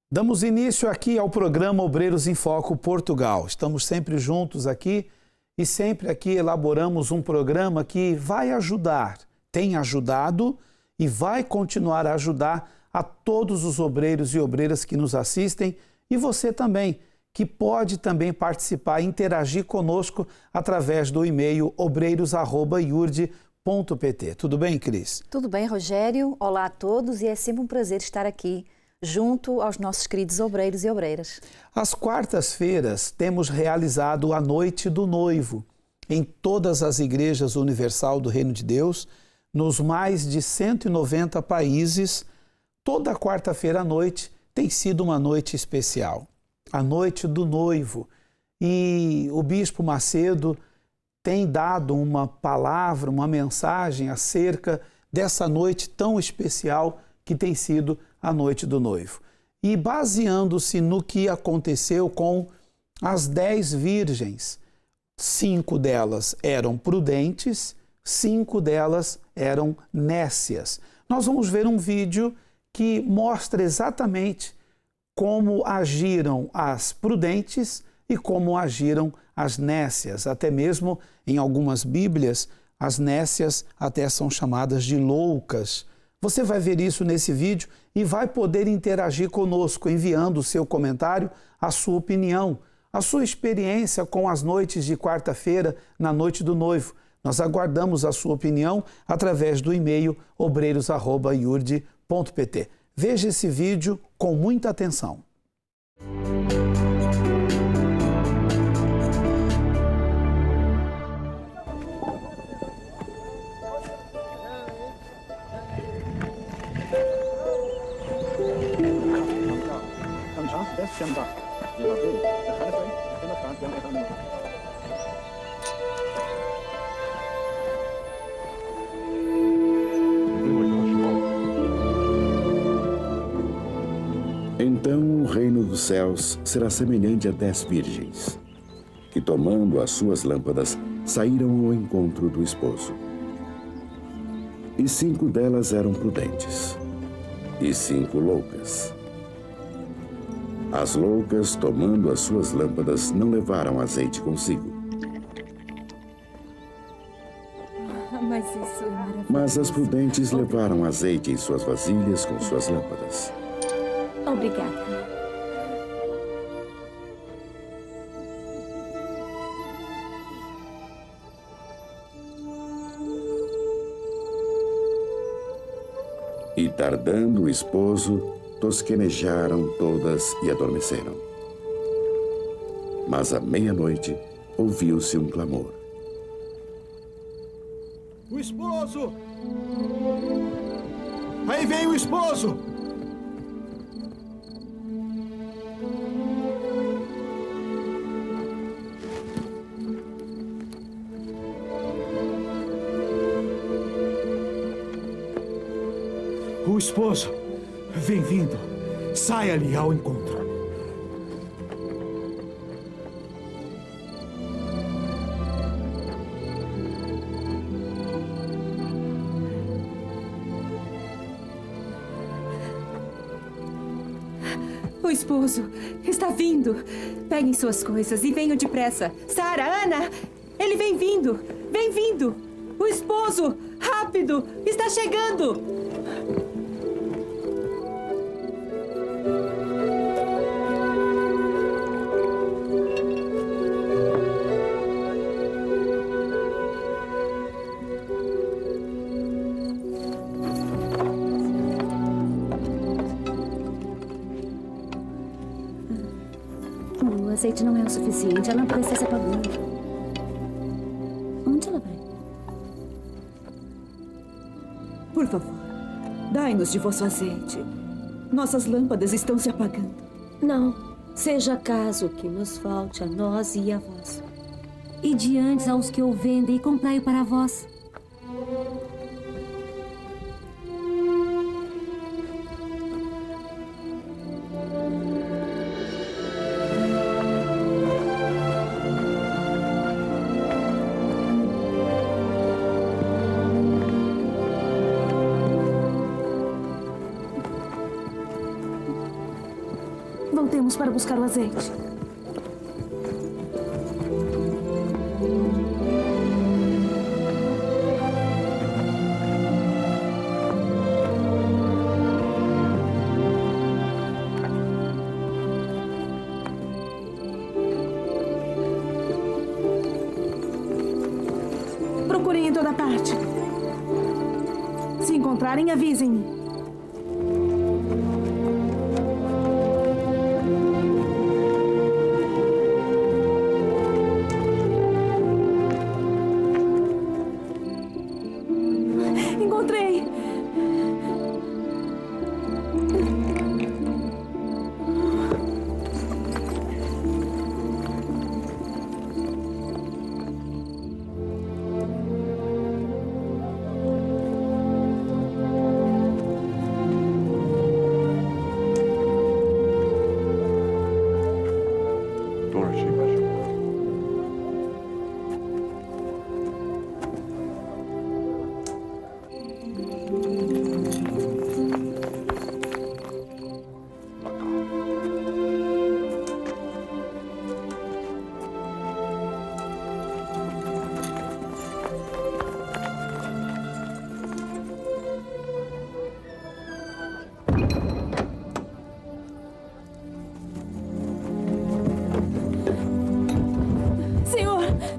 Damos início aqui ao programa Obreiros em Foco Portugal. Estamos sempre juntos aqui e sempre aqui elaboramos um programa que vai ajudar, tem ajudado e vai continuar a ajudar a todos os obreiros e obreiras que nos assistem e você também, que pode também participar e interagir conosco através do e-mail obreiros@iurde.pt. Tudo bem, Cris? Tudo bem, Rogério. Olá a todos e é sempre um prazer estar aqui junto aos nossos queridos obreiros e obreiras. Às quartas-feiras temos realizado a Noite do Noivo em todas as igrejas universal do Reino de Deus, nos mais de 190 países. Toda quarta-feira à noite tem sido uma noite especial, a Noite do Noivo. E o Bispo Macedo tem dado uma palavra, uma mensagem acerca dessa noite tão especial que tem sido a Noite do Noivo. E baseando-se no que aconteceu com as 10 virgens, 5 delas eram prudentes, 5 delas eram nécias. Nós vamos ver um vídeo que mostra exatamente como agiram as prudentes e como agiram as nécias. Até mesmo em algumas Bíblias, as nécias até são chamadas de loucas. Você vai ver isso nesse vídeo e vai poder interagir conosco, enviando o seu comentário, a sua opinião, a sua experiência com as noites de quarta-feira na Noite do Noivo. Nós aguardamos a sua opinião através do e-mail obreiros@iurde.pt. Veja esse vídeo com muita atenção. Então o reino dos céus será semelhante a 10 virgens, que tomando as suas lâmpadas, saíram ao encontro do esposo. E 5 delas eram prudentes, e 5 loucas. As loucas, tomando as suas lâmpadas, não levaram azeite consigo. Mas isso é maravilhoso. Mas as prudentes levaram azeite em suas vasilhas com suas lâmpadas. Obrigada. E tardando o esposo, tosquenejaram todas e adormeceram. Mas à meia-noite ouviu-se um clamor. O esposo! Aí vem o esposo! O esposo vem vindo. Saia-lhe ao encontro. O esposo está vindo. Peguem suas coisas e venham depressa. Sara, Ana, ele vem vindo. Vem vindo. O esposo, rápido, está chegando. O azeite não é o suficiente. A lâmpada está se apagando. Onde ela vai? Por favor, dai-nos de vosso azeite. Nossas lâmpadas estão se apagando. Não, seja caso que nos falte a nós e a vós. E diante aos que o vendem e comprai-o para vós. Voltemos para buscar o azeite. Procurem em toda parte. Se encontrarem, avisem-me. Encontrei!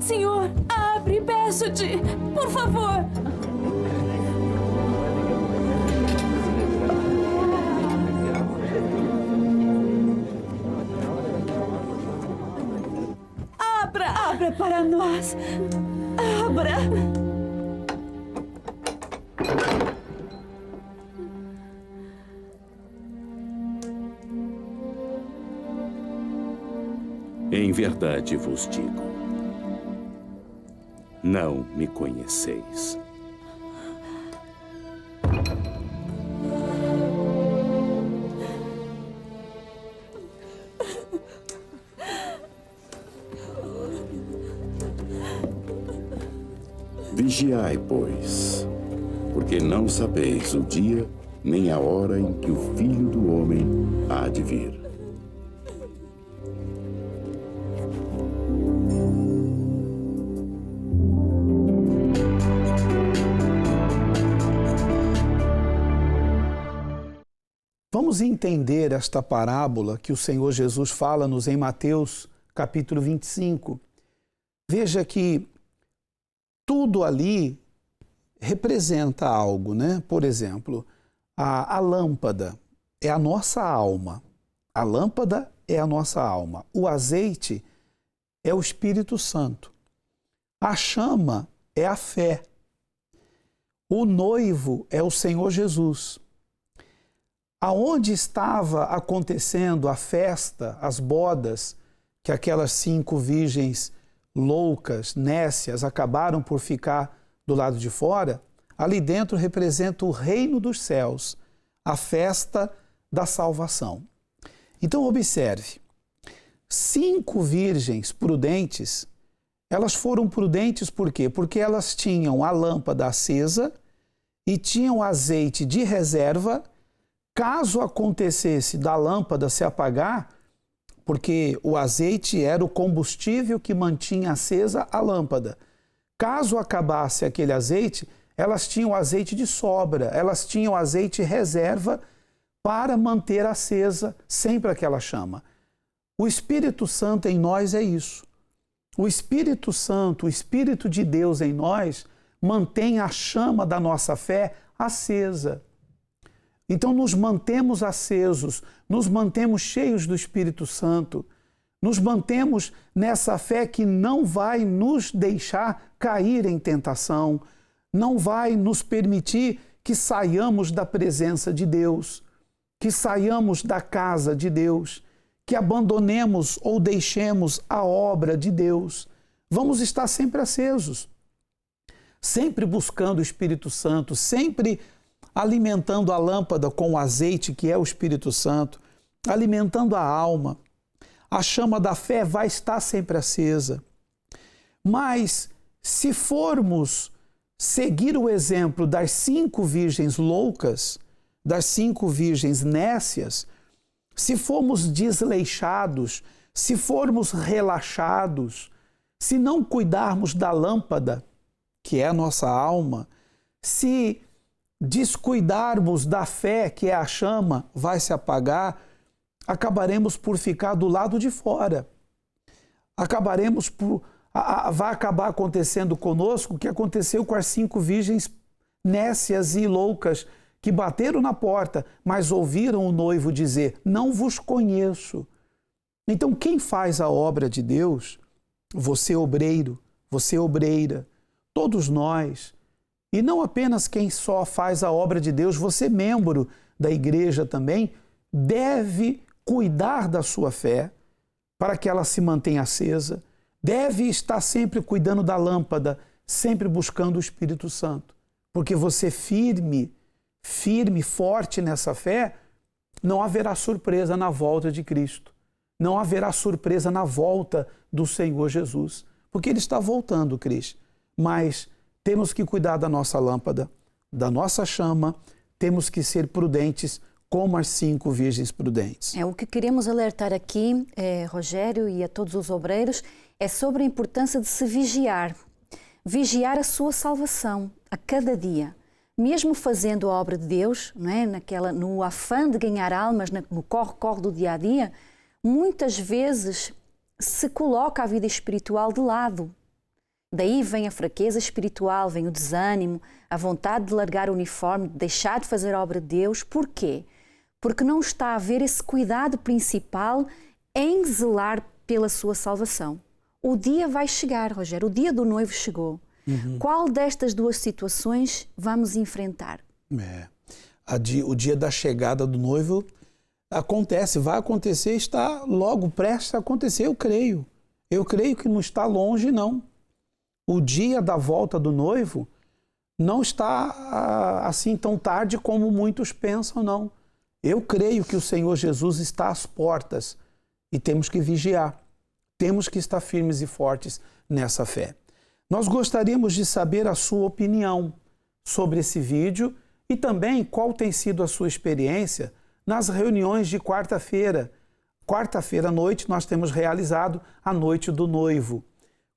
Senhor, abre, peço-te, por favor. Abra para nós. Abra. Em verdade vos digo, não me conheceis. Vigiai, pois, porque não sabeis o dia nem a hora em que o Filho do Homem há de vir. Vamos entender esta parábola que o Senhor Jesus fala-nos em Mateus, capítulo 25. Veja que tudo ali representa algo, né? Por exemplo, a lâmpada é a nossa alma. A lâmpada é a nossa alma. O azeite é o Espírito Santo. A chama é a fé. O noivo é o Senhor Jesus. Aonde estava acontecendo a festa, as bodas, que aquelas 5 virgens loucas, nécias, acabaram por ficar do lado de fora, ali dentro representa o reino dos céus, a festa da salvação. Então observe, 5 virgens prudentes, elas foram prudentes por quê? Porque elas tinham a lâmpada acesa e tinham azeite de reserva. Caso acontecesse da lâmpada se apagar, porque o azeite era o combustível que mantinha acesa a lâmpada. Caso acabasse aquele azeite, elas tinham azeite de sobra, elas tinham azeite reserva para manter acesa sempre aquela chama. O Espírito Santo em nós é isso. O Espírito Santo, o Espírito de Deus em nós, mantém a chama da nossa fé acesa. Então nos mantemos acesos, nos mantemos cheios do Espírito Santo, nos mantemos nessa fé que não vai nos deixar cair em tentação, não vai nos permitir que saiamos da presença de Deus, que saiamos da casa de Deus, que abandonemos ou deixemos a obra de Deus. Vamos estar sempre acesos, sempre buscando o Espírito Santo, sempre alimentando a lâmpada com o azeite que é o Espírito Santo, alimentando a alma. A chama da fé vai estar sempre acesa. Mas se formos seguir o exemplo das 5 virgens loucas, das 5 virgens nécias, se formos desleixados, se formos relaxados, se não cuidarmos da lâmpada, que é a nossa alma, se descuidarmos da fé, que é a chama, vai se apagar, acabaremos por ficar do lado de fora. Vai acabar acontecendo conosco o que aconteceu com as 5 virgens nécias e loucas que bateram na porta, mas ouviram o noivo dizer: não vos conheço. Então, quem faz a obra de Deus, você obreiro, você obreira, todos nós, e não apenas quem só faz a obra de Deus, você membro da igreja também, deve cuidar da sua fé para que ela se mantenha acesa, deve estar sempre cuidando da lâmpada, sempre buscando o Espírito Santo, porque você firme, forte nessa fé, não haverá surpresa na volta de Cristo. Não haverá surpresa na volta do Senhor Jesus, porque Ele está voltando, Cris. Mas temos que cuidar da nossa lâmpada, da nossa chama, temos que ser prudentes como as 5 virgens prudentes. O que queremos alertar aqui, Rogério, e a todos os obreiros, é sobre a importância de se vigiar. Vigiar a sua salvação a cada dia. Mesmo fazendo a obra de Deus, não é? No afã de ganhar almas, no corre-corre do dia-a-dia, muitas vezes se coloca a vida espiritual de lado. Daí vem a fraqueza espiritual, vem o desânimo, a vontade de largar o uniforme, de deixar de fazer a obra de Deus. Porquê? Porque não está a haver esse cuidado principal em zelar pela sua salvação. O dia vai chegar, Rogério, o dia do noivo chegou. Qual destas 2 situações vamos enfrentar? O dia da chegada do noivo acontece, vai acontecer, está logo prestes a acontecer, eu creio. Eu creio que não está longe, não. O dia da volta do noivo não está assim tão tarde como muitos pensam, não. Eu creio que o Senhor Jesus está às portas e temos que vigiar. Temos que estar firmes e fortes nessa fé. Nós gostaríamos de saber a sua opinião sobre esse vídeo e também qual tem sido a sua experiência nas reuniões de quarta-feira. Quarta-feira à noite nós temos realizado a Noite do Noivo.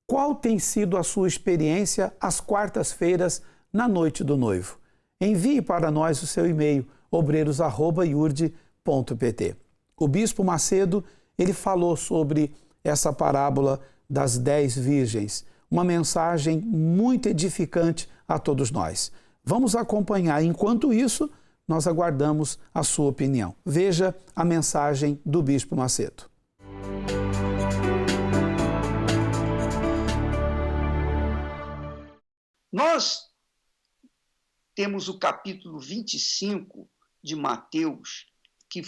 Qual tem sido a sua experiência às quartas-feiras na Noite do Noivo? Envie para nós o seu e-mail obreiros@iurde.pt. O Bispo Macedo, ele falou sobre essa parábola das 10 virgens, uma mensagem muito edificante a todos nós. Vamos acompanhar. Enquanto isso, nós aguardamos a sua opinião. Veja a mensagem do Bispo Macedo. Nós temos o capítulo 25 de Mateus, que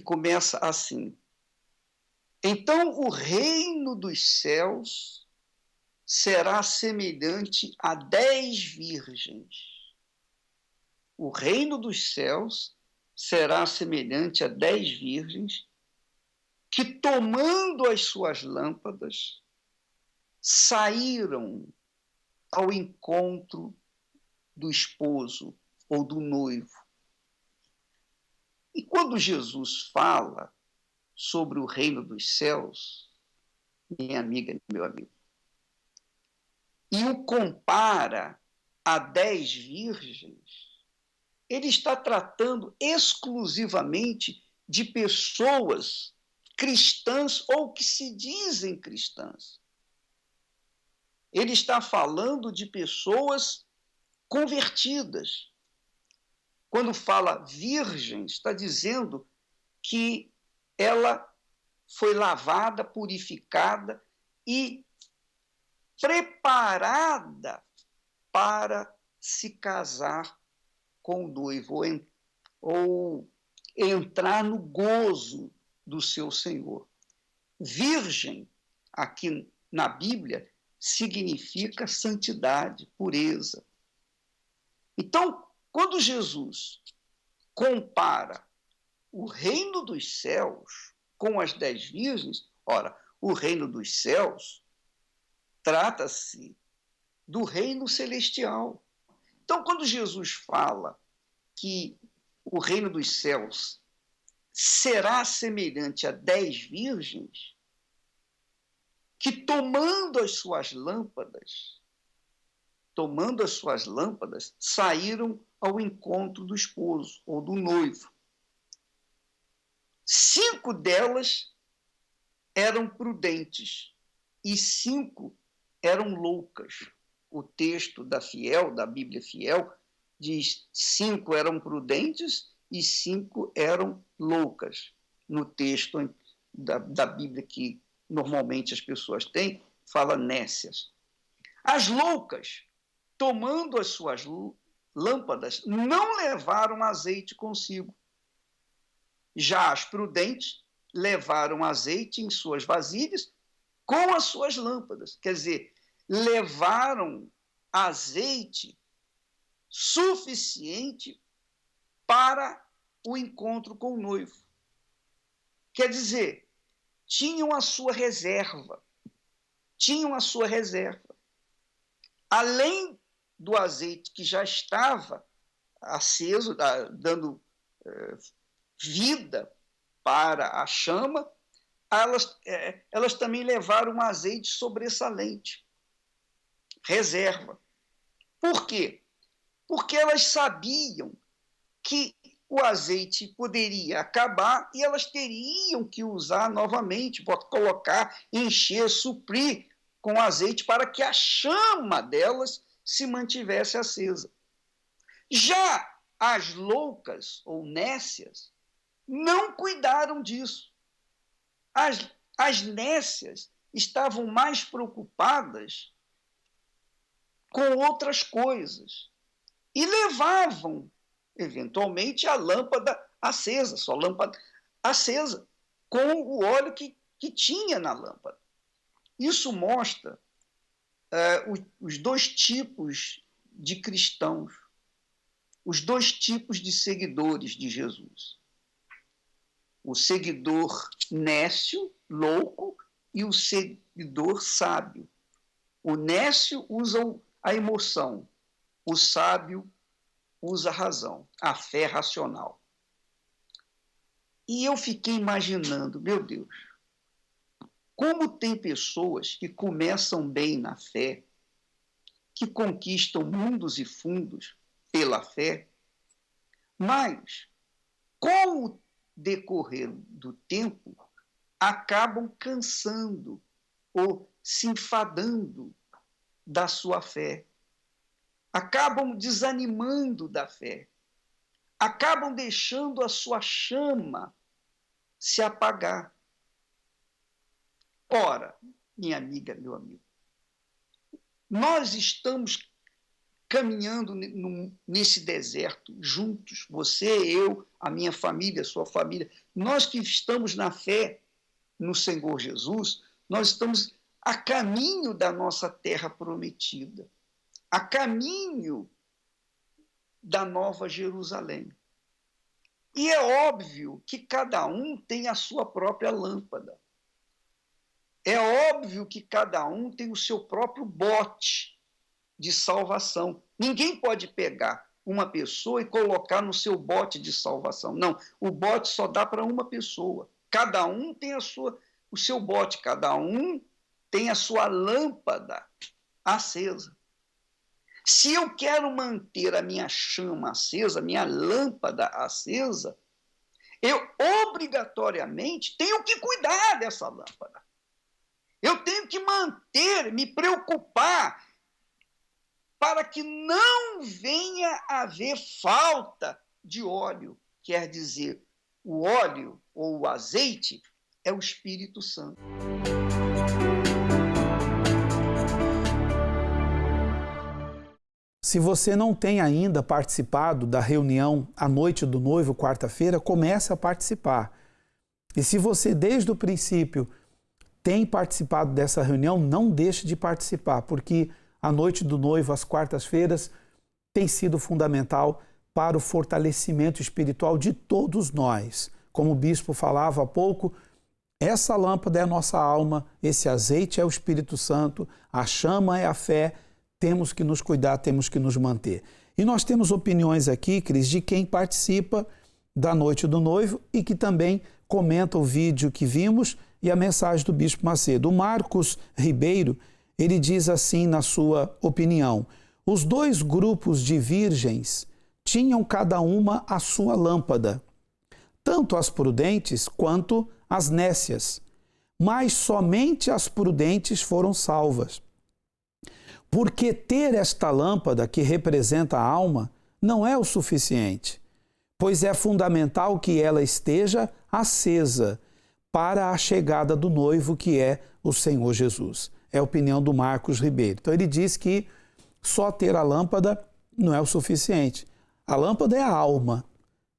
começa assim: então o reino dos céus será semelhante a 10 virgens. O reino dos céus será semelhante a 10 virgens que, tomando as suas lâmpadas, saíram ao encontro do esposo ou do noivo. E quando Jesus fala sobre o reino dos céus, minha amiga e meu amigo, e o compara a 10 virgens, ele está tratando exclusivamente de pessoas cristãs ou que se dizem cristãs. Ele está falando de pessoas convertidas. Quando fala virgem, está dizendo que ela foi lavada, purificada e preparada para se casar com o noivo ou entrar no gozo do seu Senhor. Virgem, aqui na Bíblia, significa santidade, pureza. Então, quando Jesus compara o reino dos céus com as 10 virgens, ora, o reino dos céus trata-se do reino celestial. Então, quando Jesus fala que o reino dos céus será semelhante a 10 virgens que, tomando as suas lâmpadas, saíram ao encontro do esposo ou do noivo. 5 delas eram prudentes e 5 eram loucas. O texto da Bíblia Fiel, diz 5 eram prudentes e 5 eram loucas. No texto da Bíblia que normalmente as pessoas têm, fala nécias. As loucas, tomando as suas lâmpadas, não levaram azeite consigo. Já as prudentes levaram azeite em suas vasilhas com as suas lâmpadas. Quer dizer, levaram azeite suficiente para o encontro com o noivo. Quer dizer, tinham a sua reserva. Além do azeite que já estava aceso, dando vida para a chama, elas também levaram um azeite sobressalente, reserva. Por quê? Porque elas sabiam que o azeite poderia acabar e elas teriam que usar novamente, colocar, encher, suprir com azeite para que a chama delas se mantivesse acesa. Já as loucas ou nécias não cuidaram disso. As nécias estavam mais preocupadas com outras coisas e levavam, eventualmente, a lâmpada acesa, sua lâmpada acesa, com o óleo que tinha na lâmpada. Isso mostra os 2 tipos de cristãos, os 2 tipos de seguidores de Jesus. O seguidor nécio, louco, e o seguidor sábio. O nécio usa a emoção, o sábio usa a razão, a fé racional. E eu fiquei imaginando, meu Deus, como tem pessoas que começam bem na fé, que conquistam mundos e fundos pela fé, mas, com o decorrer do tempo, acabam cansando ou se enfadando da sua fé, acabam desanimando da fé, acabam deixando a sua chama se apagar. Ora, minha amiga, meu amigo, nós estamos caminhando nesse deserto juntos, você, eu, a minha família, a sua família. Nós que estamos na fé no Senhor Jesus, nós estamos a caminho da nossa terra prometida, a caminho da Nova Jerusalém. E é óbvio que cada um tem a sua própria lâmpada. É óbvio que cada um tem o seu próprio bote de salvação. Ninguém pode pegar uma pessoa e colocar no seu bote de salvação. Não, o bote só dá para uma pessoa. Cada um tem o seu bote, cada um tem a sua lâmpada acesa. Se eu quero manter a minha chama acesa, a minha lâmpada acesa, eu obrigatoriamente tenho que cuidar dessa lâmpada. Eu tenho que manter, me preocupar, para que não venha a haver falta de óleo. Quer dizer, o óleo ou o azeite é o Espírito Santo. Se você não tem ainda participado da reunião à noite do noivo, quarta-feira, comece a participar. E se você, desde o princípio, tem participado dessa reunião, não deixe de participar, porque a noite do noivo, às quartas-feiras, tem sido fundamental para o fortalecimento espiritual de todos nós. Como o bispo falava há pouco, essa lâmpada é a nossa alma, esse azeite é o Espírito Santo, a chama é a fé, temos que nos cuidar, temos que nos manter. E nós temos opiniões aqui, Cris, de quem participa da noite do noivo e que também comenta o vídeo que vimos e a mensagem do Bispo Macedo. O Marcos Ribeiro, ele diz assim na sua opinião: os dois grupos de virgens tinham cada uma a sua lâmpada, tanto as prudentes quanto as nécias, mas somente as prudentes foram salvas. Porque ter esta lâmpada, que representa a alma, não é o suficiente, pois é fundamental que ela esteja acesa para a chegada do noivo, que é o Senhor Jesus. É a opinião do Marcos Ribeiro. Então ele diz que só ter a lâmpada não é o suficiente. A lâmpada é a alma.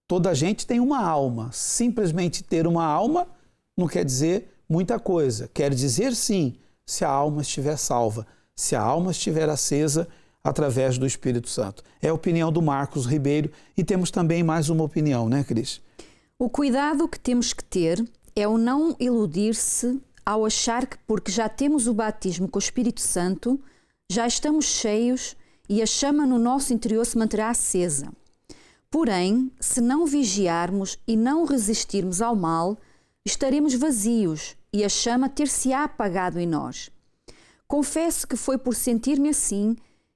Toda gente tem uma alma. Simplesmente ter uma alma não quer dizer muita coisa. Quer dizer, sim, se a alma estiver salva, se a alma estiver acesa através do Espírito Santo. É a opinião do Marcos Ribeiro. E temos também mais uma opinião, né, Cris? O cuidado que temos que ter é o não iludir-se ao achar que porque já temos o batismo com o Espírito Santo, já estamos cheios e a chama no nosso interior se manterá acesa. Porém, se não vigiarmos e não resistirmos ao mal, estaremos vazios e a chama ter-se-á apagado em nós. Confesso que foi por sentir-me assim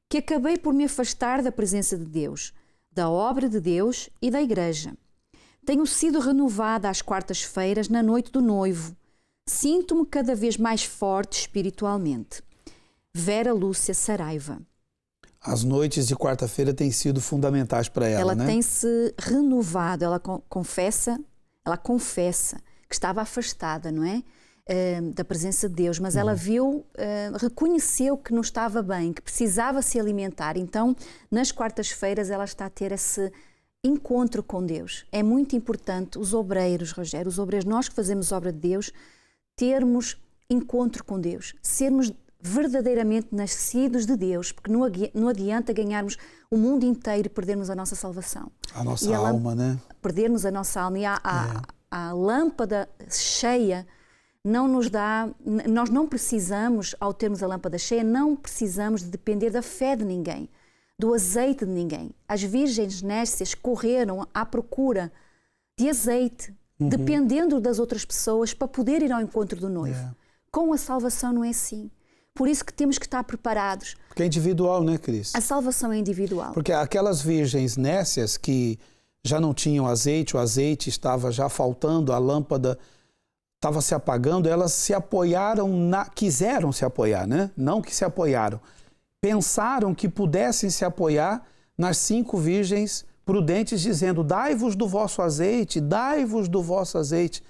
que acabei por me afastar da presença de Deus, da obra de Deus e da Igreja. Tenho sido renovada às quartas-feiras na noite do noivo. Sinto-me cada vez mais forte espiritualmente. Vera Lúcia Saraiva. As noites de quarta-feira têm sido fundamentais para ela, né? Ela tem se renovado, ela confessa que estava afastada, não é? Da presença de Deus, mas ela viu, reconheceu que não estava bem, que precisava se alimentar. Então, nas quartas-feiras, ela está a ter esse encontro com Deus. É muito importante os obreiros, Rogério, os obreiros, nós que fazemos obra de Deus, termos encontro com Deus, sermos verdadeiramente nascidos de Deus, porque não adianta ganharmos o mundo inteiro e perdermos a nossa salvação. A nossa alma, né? Perdermos a nossa alma e a lâmpada cheia não nos dá, nós não precisamos, ao termos a lâmpada cheia, não precisamos de depender da fé de ninguém, do azeite de ninguém. As virgens nécias correram à procura de azeite, dependendo das outras pessoas para poder ir ao encontro do noivo. Com a salvação não é assim. Por isso que temos que estar preparados. Porque é individual, né, Cris? A salvação é individual. Porque aquelas virgens nécias que já não tinham azeite, o azeite estava já faltando, a lâmpada estava se apagando, elas se apoiaram, quiseram se apoiar, né? Não que se apoiaram. Pensaram que pudessem se apoiar nas 5 virgens prudentes, dizendo: dai-vos do vosso azeite, dai-vos do vosso azeite.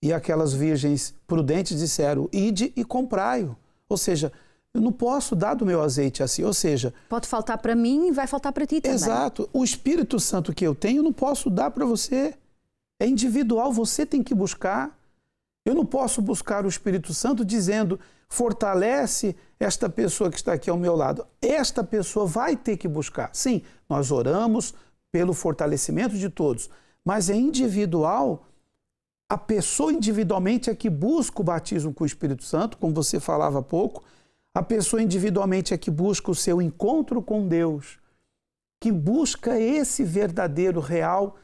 E aquelas virgens prudentes disseram: ide e comprai-o. Ou seja, eu não posso dar do meu azeite assim. Ou seja, pode faltar para mim e vai faltar para ti também. Exato. O Espírito Santo que eu tenho, eu não posso dar para você. É individual, você tem que buscar. Eu não posso buscar o Espírito Santo dizendo: fortalece esta pessoa que está aqui ao meu lado. Esta pessoa vai ter que buscar. Sim, nós oramos pelo fortalecimento de todos, mas é individual. A pessoa individualmente é que busca o batismo com o Espírito Santo, como você falava há pouco. A pessoa individualmente é que busca o seu encontro com Deus, que busca esse verdadeiro, real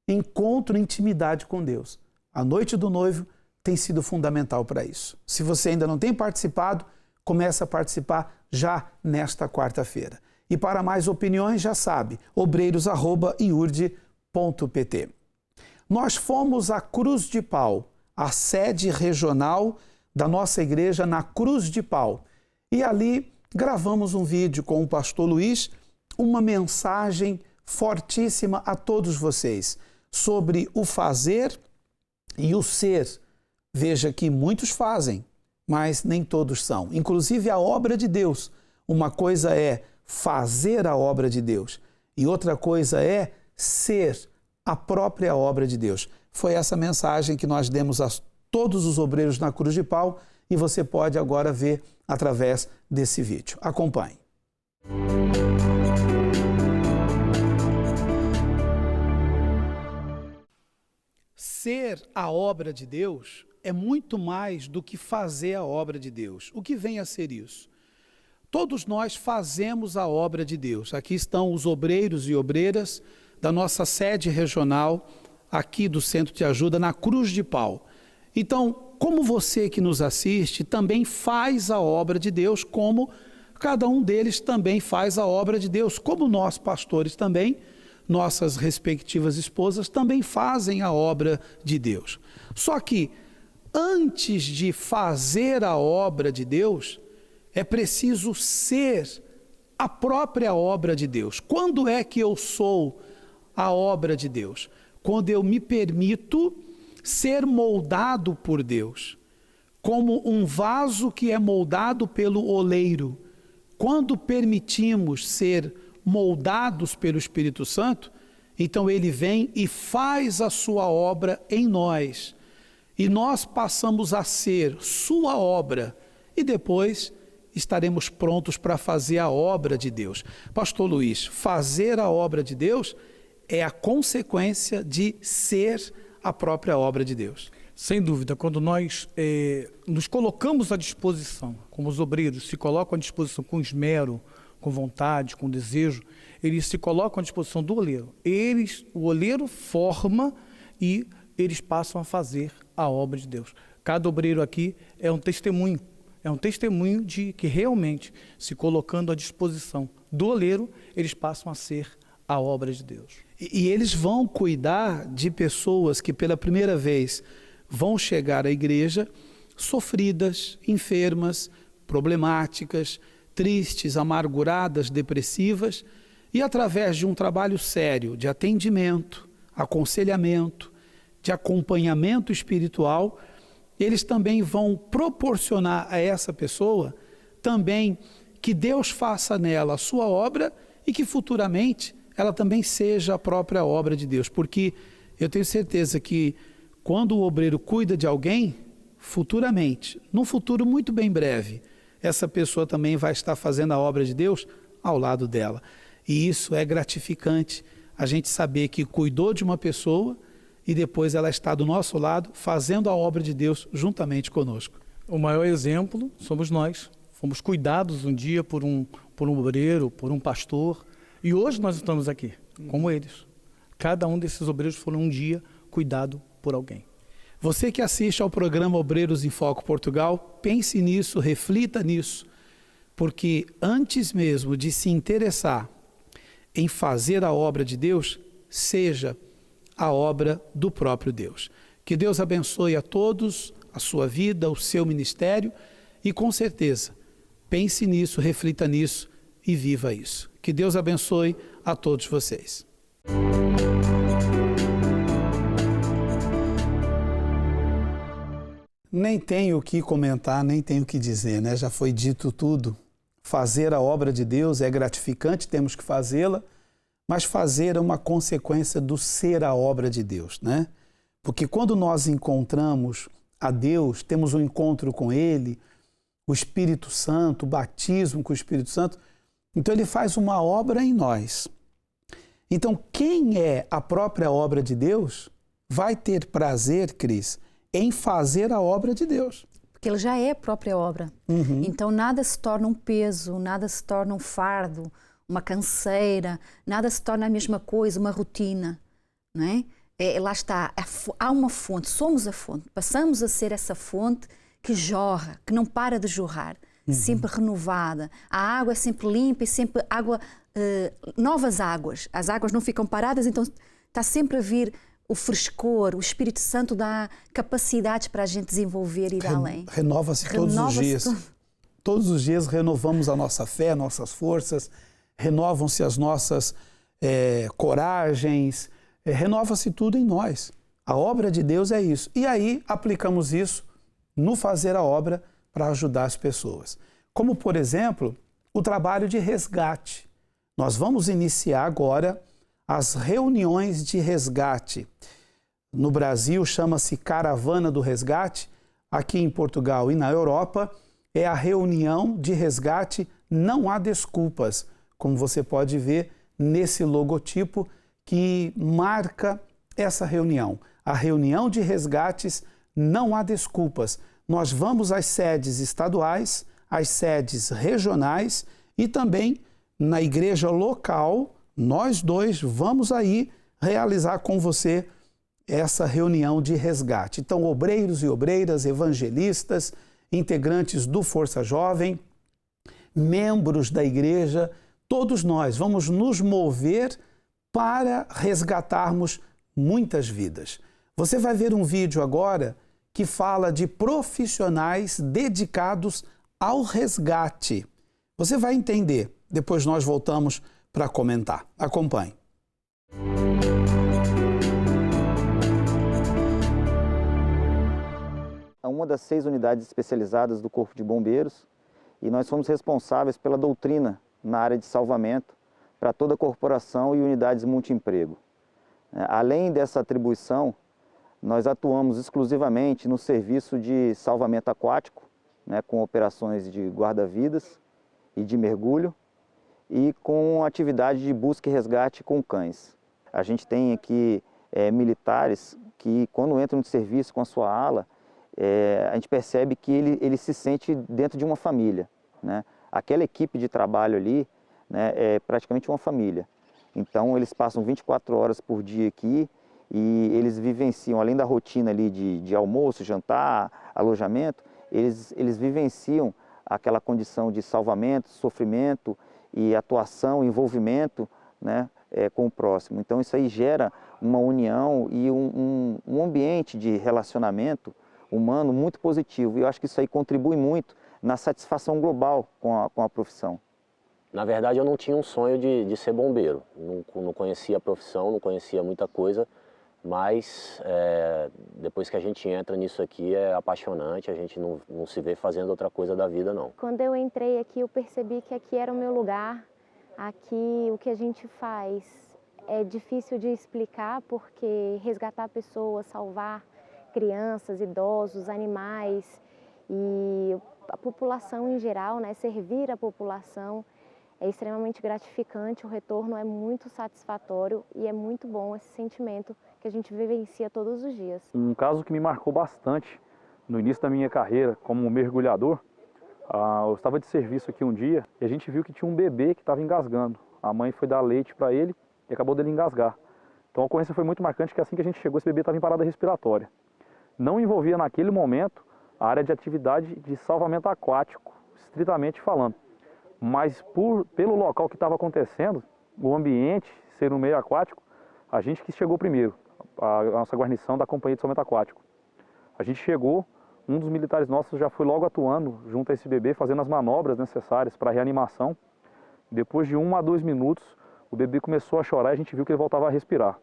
encontro, intimidade com Deus. A noite do noivo tem sido fundamental para isso. Se você ainda não tem participado, comece a participar já nesta quarta-feira. E para mais opiniões, já sabe, obreiros@iurde.pt. Nós fomos à Cruz de Pau, a sede regional da nossa igreja na Cruz de Pau. E ali gravamos um vídeo com o pastor Luiz, uma mensagem fortíssima a todos vocês sobre o fazer e o ser. Veja que muitos fazem, mas nem todos são. Inclusive a obra de Deus. Uma coisa é fazer a obra de Deus e outra coisa é ser a própria obra de Deus. Foi essa mensagem que nós demos a todos os obreiros na Cruz de Pau e você pode agora ver através desse vídeo. Acompanhe. Ser a obra de Deus é muito mais do que fazer a obra de Deus. O que vem a ser isso? Todos nós fazemos a obra de Deus. Aqui estão os obreiros e obreiras da nossa sede regional aqui do Centro de Ajuda na Cruz de Pau. Então, como você que nos assiste também faz a obra de Deus, como cada um deles também faz a obra de Deus, como nós pastores também, nossas respectivas esposas também fazem a obra de Deus. Só que antes de fazer a obra de Deus, é preciso ser a própria obra de Deus. Quando é que eu sou a obra de Deus? Quando eu me permito ser moldado por Deus, como um vaso que é moldado pelo oleiro. Quando permitimos ser moldados pelo Espírito Santo, então ele vem e faz a sua obra em nós. E nós passamos a ser sua obra e depois estaremos prontos para fazer a obra de Deus. Pastor Luiz, fazer a obra de Deus é a consequência de ser a própria obra de Deus. Sem dúvida, quando nós nos colocamos à disposição, como os obreiros se colocam à disposição com esmero, com vontade, com desejo, eles se colocam à disposição do oleiro. O oleiro forma e eles passam a fazer a obra de Deus. Cada obreiro aqui é um testemunho de que realmente, se colocando à disposição do oleiro, eles passam a ser a obra de Deus. E eles vão cuidar de pessoas que pela primeira vez vão chegar à igreja sofridas, enfermas, problemáticas, tristes, amarguradas, depressivas, e através de um trabalho sério de atendimento, aconselhamento, de acompanhamento espiritual, eles também vão proporcionar a essa pessoa também que Deus faça nela a sua obra e que futuramente ela também seja a própria obra de Deus. Porque eu tenho certeza que quando o obreiro cuida de alguém, futuramente, num futuro muito bem breve, essa pessoa também vai estar fazendo a obra de Deus ao lado dela. E isso é gratificante, a gente saber que cuidou de uma pessoa e depois ela está do nosso lado, fazendo a obra de Deus juntamente conosco. O maior exemplo somos nós. Fomos cuidados um dia por um obreiro, por um pastor, e hoje nós estamos aqui, como eles. Cada um desses obreiros foram um dia cuidado por alguém. Você que assiste ao programa Obreiros em Foco Portugal, pense nisso, reflita nisso, porque antes mesmo de se interessar em fazer a obra de Deus, seja a obra do próprio Deus. Que Deus abençoe a todos, a sua vida, o seu ministério e com certeza, pense nisso, reflita nisso e viva isso. Que Deus abençoe a todos vocês. Nem tenho o que comentar, nem tenho o que dizer, né? Já foi dito tudo. Fazer a obra de Deus é gratificante, temos que fazê-la, mas fazer é uma consequência do ser a obra de Deus, né? Porque quando nós encontramos a Deus, temos um encontro com Ele, o Espírito Santo, o batismo com o Espírito Santo, então Ele faz uma obra em nós. Então, quem é a própria obra de Deus vai ter prazer, Cris, em fazer a obra de Deus. Porque Ele já é a própria obra. Então, nada se torna um peso, nada se torna um fardo, uma canseira, nada se torna a mesma coisa, uma rotina, não é? Lá está, há uma fonte, somos a fonte, passamos a ser essa fonte que jorra, que não para de jorrar, sempre renovada. A água é sempre limpa e sempre água, novas águas. As águas não ficam paradas, então está sempre a vir o frescor, o Espírito Santo dá capacidades para a gente desenvolver e ir além. Renova-se todos os dias. Todos os dias renovamos a nossa fé, nossas forças, renovam-se as nossas coragens, renova-se tudo em nós. A obra de Deus é isso. E aí aplicamos isso no fazer a obra para ajudar as pessoas. Como, por exemplo, o trabalho de resgate. Nós vamos iniciar agora as reuniões de resgate. No Brasil chama-se Caravana do Resgate, aqui em Portugal e na Europa é a reunião de resgate Não Há Desculpas, como você pode ver nesse logotipo que marca essa reunião. A reunião de resgates Não Há Desculpas. Nós vamos às sedes estaduais, às sedes regionais e também na igreja local. Nós dois vamos aí realizar com você essa reunião de resgate. Então, obreiros e obreiras, evangelistas, integrantes do Força Jovem, membros da igreja, todos nós vamos nos mover para resgatarmos muitas vidas. Você vai ver um vídeo agora que fala de profissionais dedicados ao resgate. Você vai entender. Depois nós voltamos para comentar. Acompanhe. É uma das 6 unidades especializadas do Corpo de Bombeiros e nós somos responsáveis pela doutrina na área de salvamento para toda a corporação e unidades multiemprego. Além dessa atribuição, nós atuamos exclusivamente no serviço de salvamento aquático, com operações de guarda-vidas e de mergulho, e com atividade de busca e resgate com cães. A gente tem aqui militares que, quando entram de serviço com a sua ala, a gente percebe que ele se sente dentro de uma família. Aquela equipe de trabalho ali é praticamente uma família. Então, eles passam 24 horas por dia aqui e eles vivenciam, além da rotina ali de almoço, jantar, alojamento, eles vivenciam aquela condição de salvamento, sofrimento e atuação, envolvimento com o próximo. Então, isso aí gera uma união e um ambiente de relacionamento humano muito positivo. E eu acho que isso aí contribui muito na satisfação global com a profissão. Na verdade, eu não tinha um sonho de ser bombeiro. Não conhecia a profissão, não conhecia muita coisa, mas depois que a gente entra nisso aqui é apaixonante, a gente não se vê fazendo outra coisa da vida, não. Quando eu entrei aqui, eu percebi que aqui era o meu lugar. Aqui, o que a gente faz é difícil de explicar, porque resgatar pessoas, salvar crianças, idosos, animais e a população em geral, servir a população, é extremamente gratificante, o retorno é muito satisfatório e é muito bom esse sentimento que a gente vivencia todos os dias. Um caso que me marcou bastante no início da minha carreira como mergulhador, eu estava de serviço aqui um dia e a gente viu que tinha um bebê que estava engasgando. A mãe foi dar leite para ele e acabou dele engasgar. Então a ocorrência foi muito marcante, que assim que a gente chegou, esse bebê estava em parada respiratória. Não envolvia naquele momento a área de atividade de salvamento aquático, estritamente falando. Mas pelo local que estava acontecendo, o ambiente ser um meio aquático, a gente que chegou primeiro, a nossa guarnição da Companhia de Salvamento Aquático. A gente chegou, um dos militares nossos já foi logo atuando junto a esse bebê, fazendo as manobras necessárias para a reanimação. Depois de 1 a 2 minutos, o bebê começou a chorar e a gente viu que ele voltava a respirar.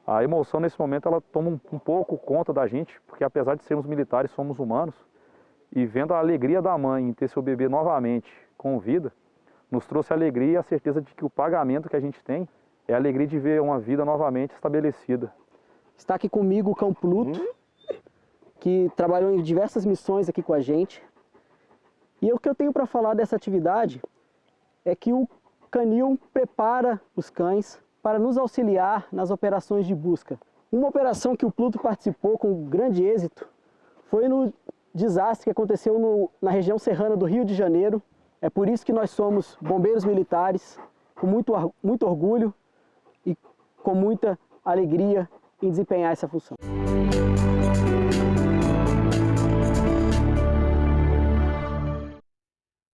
A emoção nesse momento ela toma um pouco conta da gente, porque apesar de sermos militares, somos humanos, e vendo a alegria da mãe em ter seu bebê novamente com vida, nos trouxe a alegria e a certeza de que o pagamento que a gente tem é a alegria de ver uma vida novamente estabelecida. Está aqui comigo o cão Pluto, que trabalhou em diversas missões aqui com a gente. E o que eu tenho para falar dessa atividade é que o canil prepara os cães para nos auxiliar nas operações de busca. Uma operação que o Pluto participou com grande êxito foi no desastre que aconteceu na região serrana do Rio de Janeiro. É por isso que nós somos bombeiros militares, com muito orgulho e com muita alegria em desempenhar essa função.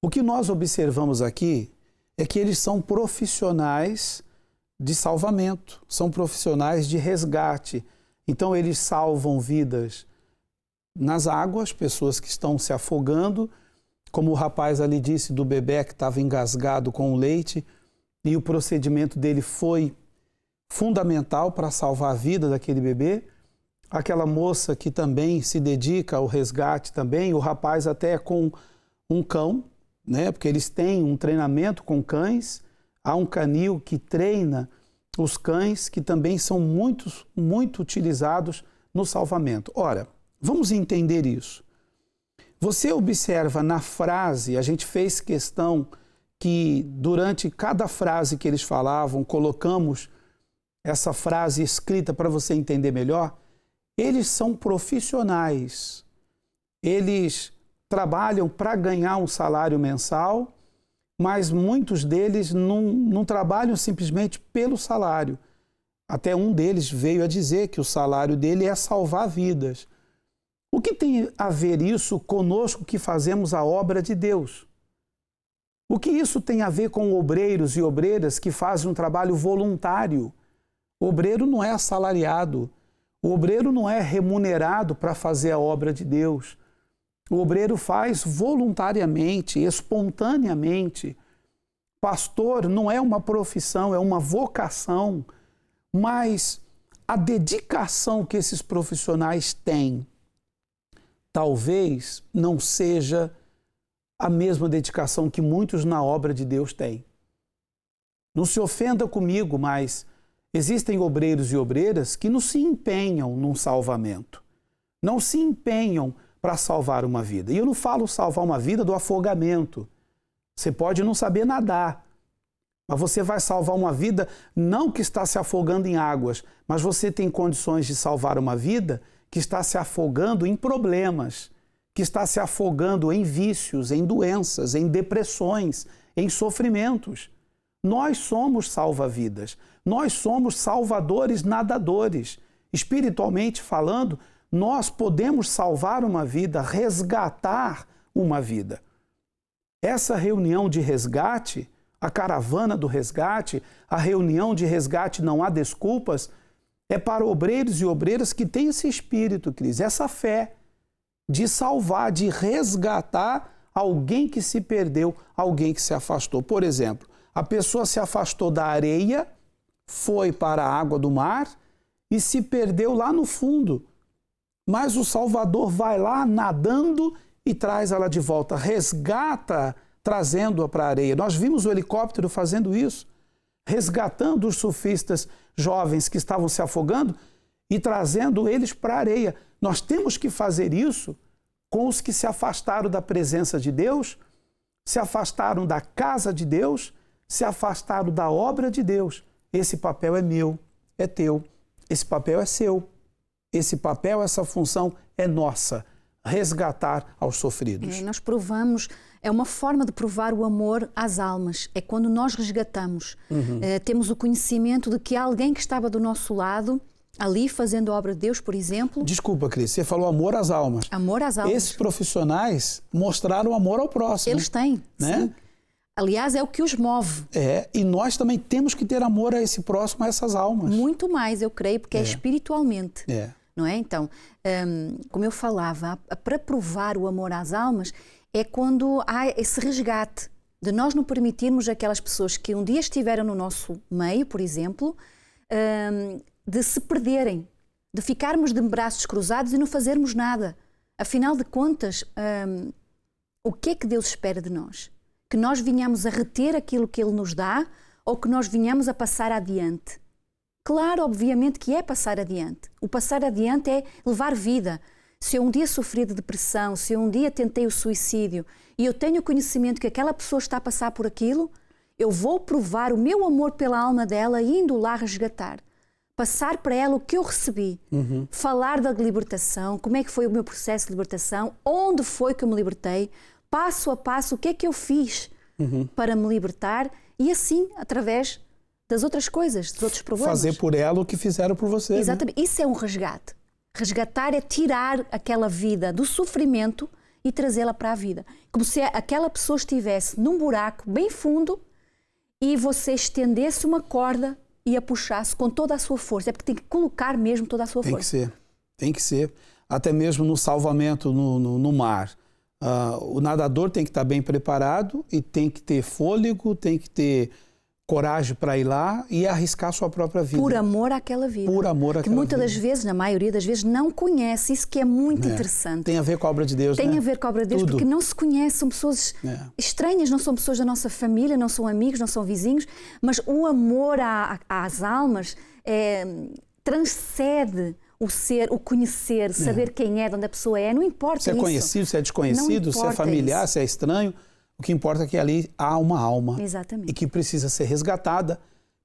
O que nós observamos aqui é que eles são profissionais de salvamento, são profissionais de resgate. Então eles salvam vidas nas águas, pessoas que estão se afogando, como o rapaz ali disse do bebê que estava engasgado com o leite, e o procedimento dele foi fundamental para salvar a vida daquele bebê. Aquela moça que também se dedica ao resgate também, o rapaz até com um cão, porque eles têm um treinamento com cães. Há um canil que treina os cães, que também são muito utilizados no salvamento. Ora, vamos entender isso. Você observa na frase, a gente fez questão que durante cada frase que eles falavam, colocamos essa frase escrita para você entender melhor. Eles são profissionais, eles trabalham para ganhar um salário mensal, mas muitos deles não trabalham simplesmente pelo salário. Até um deles veio a dizer que o salário dele é salvar vidas. O que tem a ver isso conosco que fazemos a obra de Deus? O que isso tem a ver com obreiros e obreiras que fazem um trabalho voluntário? O obreiro não é assalariado, o obreiro não é remunerado para fazer a obra de Deus. O obreiro faz voluntariamente, espontaneamente. Pastor não é uma profissão, é uma vocação, mas a dedicação que esses profissionais têm talvez não seja a mesma dedicação que muitos na obra de Deus têm. Não se ofenda comigo, mas existem obreiros e obreiras que não se empenham num salvamento, não se empenham para salvar uma vida. E eu não falo salvar uma vida do afogamento. Você pode não saber nadar, mas você vai salvar uma vida não que está se afogando em águas, mas você tem condições de salvar uma vida que está se afogando em problemas, que está se afogando em vícios, em doenças, em depressões, em sofrimentos. Nós somos salva-vidas, nós somos salvadores nadadores. Espiritualmente falando, nós podemos salvar uma vida, resgatar uma vida. Essa reunião de resgate, a caravana do resgate, a reunião de resgate Não Há Desculpas, é para obreiros e obreiras que têm esse espírito, Cris, essa fé de salvar, de resgatar alguém que se perdeu, alguém que se afastou. Por exemplo, a pessoa se afastou da areia, foi para a água do mar e se perdeu lá no fundo. Mas o Salvador vai lá nadando e traz ela de volta, resgata, trazendo-a para a areia. Nós vimos o helicóptero fazendo isso, resgatando os surfistas jovens que estavam se afogando e trazendo eles para a areia. Nós temos que fazer isso com os que se afastaram da presença de Deus, se afastaram da casa de Deus, se afastaram da obra de Deus. Esse papel é meu, é teu, esse papel é seu. Esse papel, essa função é nossa, resgatar aos sofridos. Nós provamos, é uma forma de provar o amor às almas, é quando nós resgatamos. Temos o conhecimento de que há alguém que estava do nosso lado, ali fazendo a obra de Deus, por exemplo. Desculpa, Cris, você falou amor às almas. Amor às almas. Esses profissionais mostraram amor ao próximo. Eles têm, né? Sim. Aliás, é o que os move. E nós também temos que ter amor a esse próximo, a essas almas. Muito mais, eu creio, porque é espiritualmente. Não é? Então, como eu falava, para provar o amor às almas é quando há esse resgate de nós não permitirmos aquelas pessoas que um dia estiveram no nosso meio, por exemplo, de se perderem, de ficarmos de braços cruzados e não fazermos nada. Afinal de contas, o que é que Deus espera de nós? Que nós venhamos a reter aquilo que Ele nos dá ou que nós venhamos a passar adiante? Claro, obviamente que é passar adiante. O passar adiante é levar vida. Se eu um dia sofri de depressão, se eu um dia tentei o suicídio e eu tenho conhecimento que aquela pessoa está a passar por aquilo, eu vou provar o meu amor pela alma dela indo lá resgatar. Passar para ela o que eu recebi. Falar da libertação, como é que foi o meu processo de libertação, onde foi que eu me libertei, passo a passo, o que é que eu fiz para me libertar e assim, através das outras coisas, dos outros problemas. Fazer por ela o que fizeram por você. Exatamente. Né? Isso é um resgate. Resgatar é tirar aquela vida do sofrimento e trazê-la para a vida. Como se aquela pessoa estivesse num buraco bem fundo e você estendesse uma corda e a puxasse com toda a sua força. É porque tem que colocar mesmo toda a sua força. Tem que ser. Tem que ser. Até mesmo no salvamento no mar. O nadador tem que estar bem preparado e tem que ter fôlego, tem que ter coragem para ir lá e arriscar sua própria vida. Por amor àquela vida. Por amor àquela vida. Que muitas das vezes, na maioria das vezes, não conhece. Isso que é muito interessante. Tem a ver com a obra de Deus, Tem a ver com a obra de Deus, porque não se conhece, são pessoas estranhas, não são pessoas da nossa família, não são amigos, não são vizinhos, mas o amor às almas transcende o ser, o conhecer, saber quem é, de onde a pessoa é, não importa se é conhecido, se é desconhecido, se é familiar, se é estranho. O que importa é que ali há uma alma. Exatamente. E que precisa ser resgatada,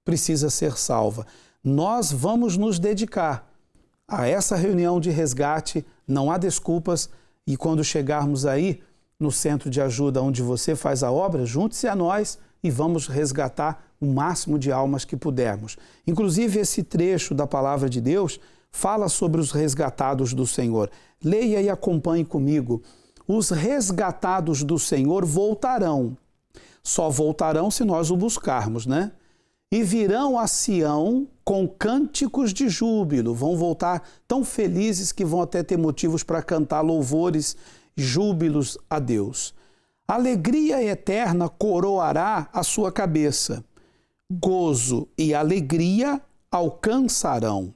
precisa ser salva. Nós vamos nos dedicar a essa reunião de resgate, Não Há Desculpas, e quando chegarmos aí no centro de ajuda onde você faz a obra, junte-se a nós e vamos resgatar o máximo de almas que pudermos. Inclusive, esse trecho da palavra de Deus fala sobre os resgatados do Senhor. Leia e acompanhe comigo. Os resgatados do Senhor voltarão. Só voltarão se nós o buscarmos, né? E virão a Sião com cânticos de júbilo. Vão voltar tão felizes que vão até ter motivos para cantar louvores, júbilos a Deus. Alegria eterna coroará a sua cabeça. Gozo e alegria alcançarão.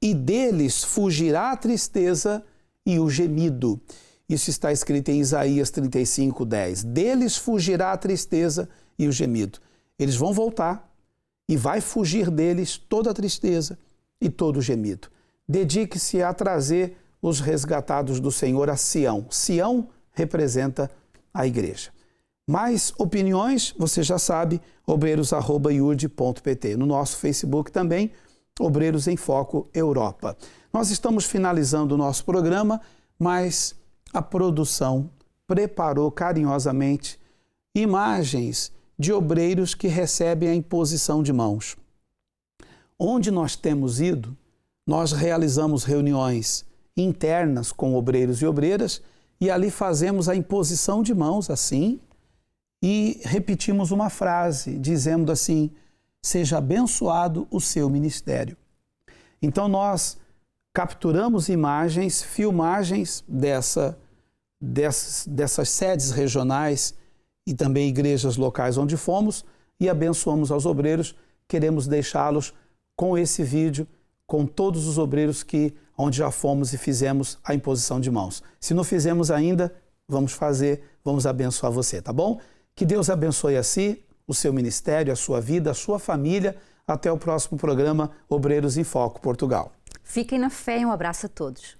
E deles fugirá a tristeza e o gemido. Isso está escrito em Isaías 35:10. Deles fugirá a tristeza e o gemido. Eles vão voltar e vai fugir deles toda a tristeza e todo o gemido. Dedique-se a trazer os resgatados do Senhor a Sião. Sião representa a igreja. Mais opiniões, você já sabe, obreiros@iurde.pt. No nosso Facebook também, Obreiros em Foco Europa. Nós estamos finalizando o nosso programa, mas a produção preparou carinhosamente imagens de obreiros que recebem a imposição de mãos. Onde nós temos ido, nós realizamos reuniões internas com obreiros e obreiras e ali fazemos a imposição de mãos assim e repetimos uma frase dizendo assim: seja abençoado o seu ministério. Então nós capturamos imagens, filmagens dessas sedes regionais e também igrejas locais onde fomos e abençoamos aos obreiros. Queremos deixá-los com esse vídeo, com todos os obreiros onde já fomos e fizemos a imposição de mãos. Se não fizemos ainda, vamos fazer, vamos abençoar você, tá bom? Que Deus abençoe a si, o seu ministério, a sua vida, a sua família. Até o próximo programa Obreiros em Foco, Portugal. Fiquem na fé e um abraço a todos.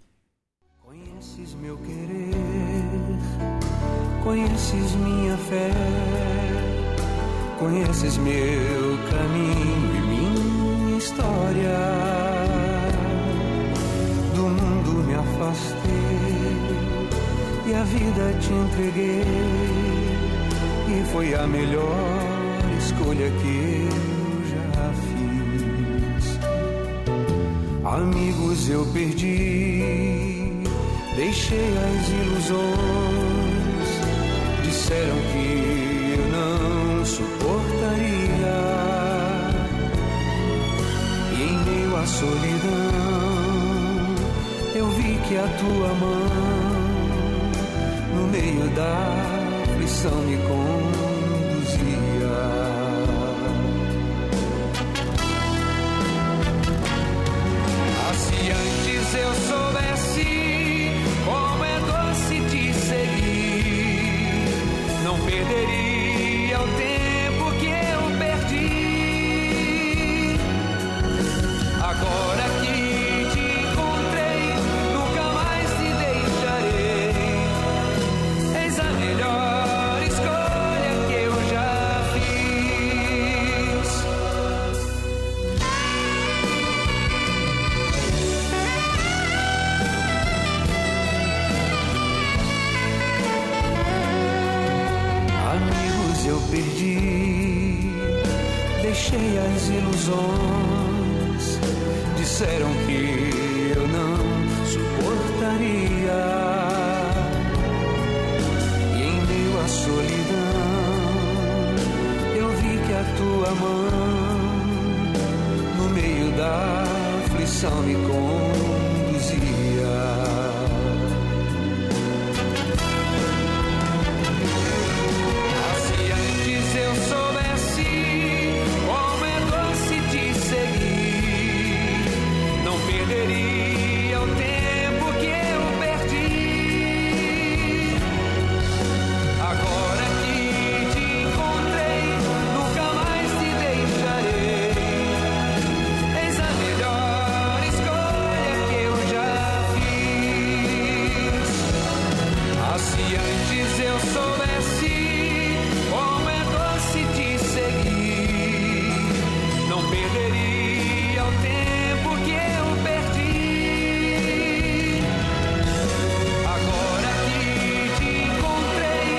Conheces meu querer, conheces minha fé, conheces meu caminho e minha história. Do mundo me afastei e a vida te entreguei, e foi a melhor escolha que eu já fiz. Amigos eu perdi, deixei as ilusões, disseram que eu não suportaria, e em meio à solidão eu vi que a tua mão no meio da aflição me conduzia. Ah, se antes eu soubesse como é doce te seguir, não perderia o tempo que eu perdi. Agora que te encontrei, nunca mais te deixarei. Eis a melhor escolha que eu já fiz. Amigos eu perdi, deixei as ilusões, disseram que eu não suportaria, e em meio à solidão eu vi que a tua mão no meio da aflição me conduzia. Se eu soubesse como é doce te seguir, não perderia o tempo que eu perdi. Agora que te encontrei, nunca mais te deixarei. Eis a melhor escolha que eu já fiz. Ah, se antes eu soubesse como é doce te seguir, não perderia o tempo que eu perdi. Agora que te encontrei,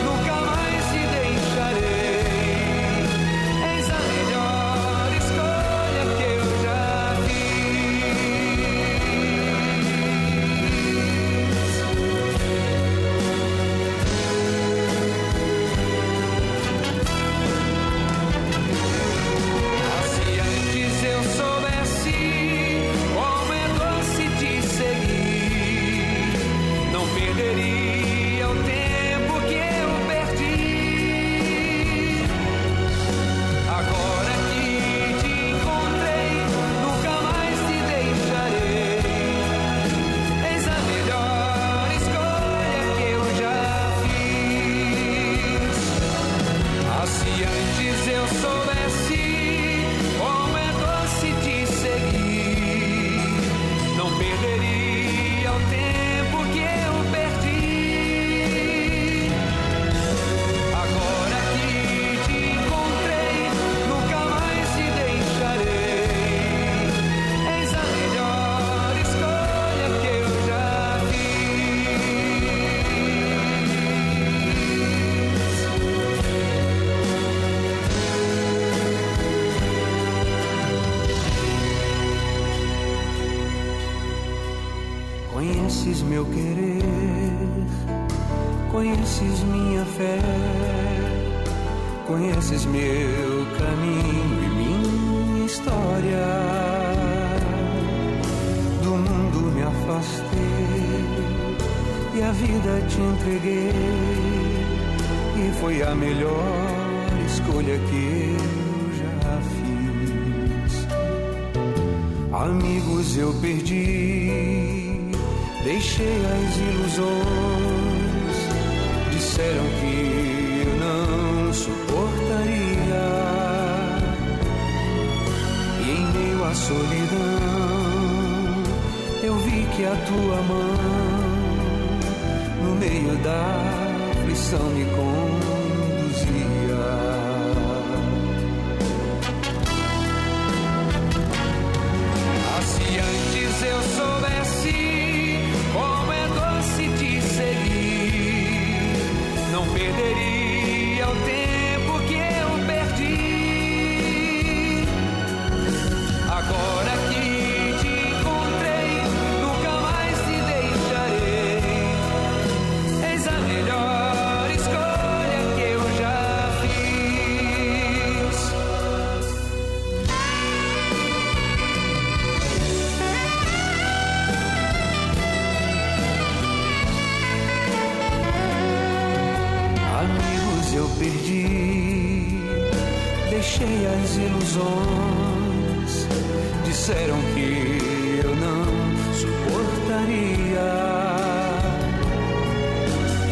nunca mais te deixarei. Conheces meu querer, conheces minha fé, conheces meu caminho e minha história. Do mundo me afastei e a vida te entreguei, e foi a melhor escolha que eu já fiz. Amigos eu perdi, deixei as ilusões, disseram que eu não suportaria, e em meio à solidão eu vi que a tua mão no meio da aflição me conduzia. Ah, se antes eu soubesse como é doce te seguir, não perderia o tempo que eu perdi. Agora que te encontrei, nunca mais te deixarei. Eis a melhor escolha que eu já fiz. Amigos eu perdi, deixei as ilusões, disseram que eu não suportaria,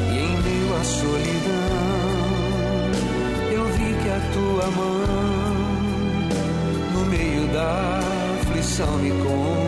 e em meio à solidão eu vi que a tua mão no meio da aflição me conduzia.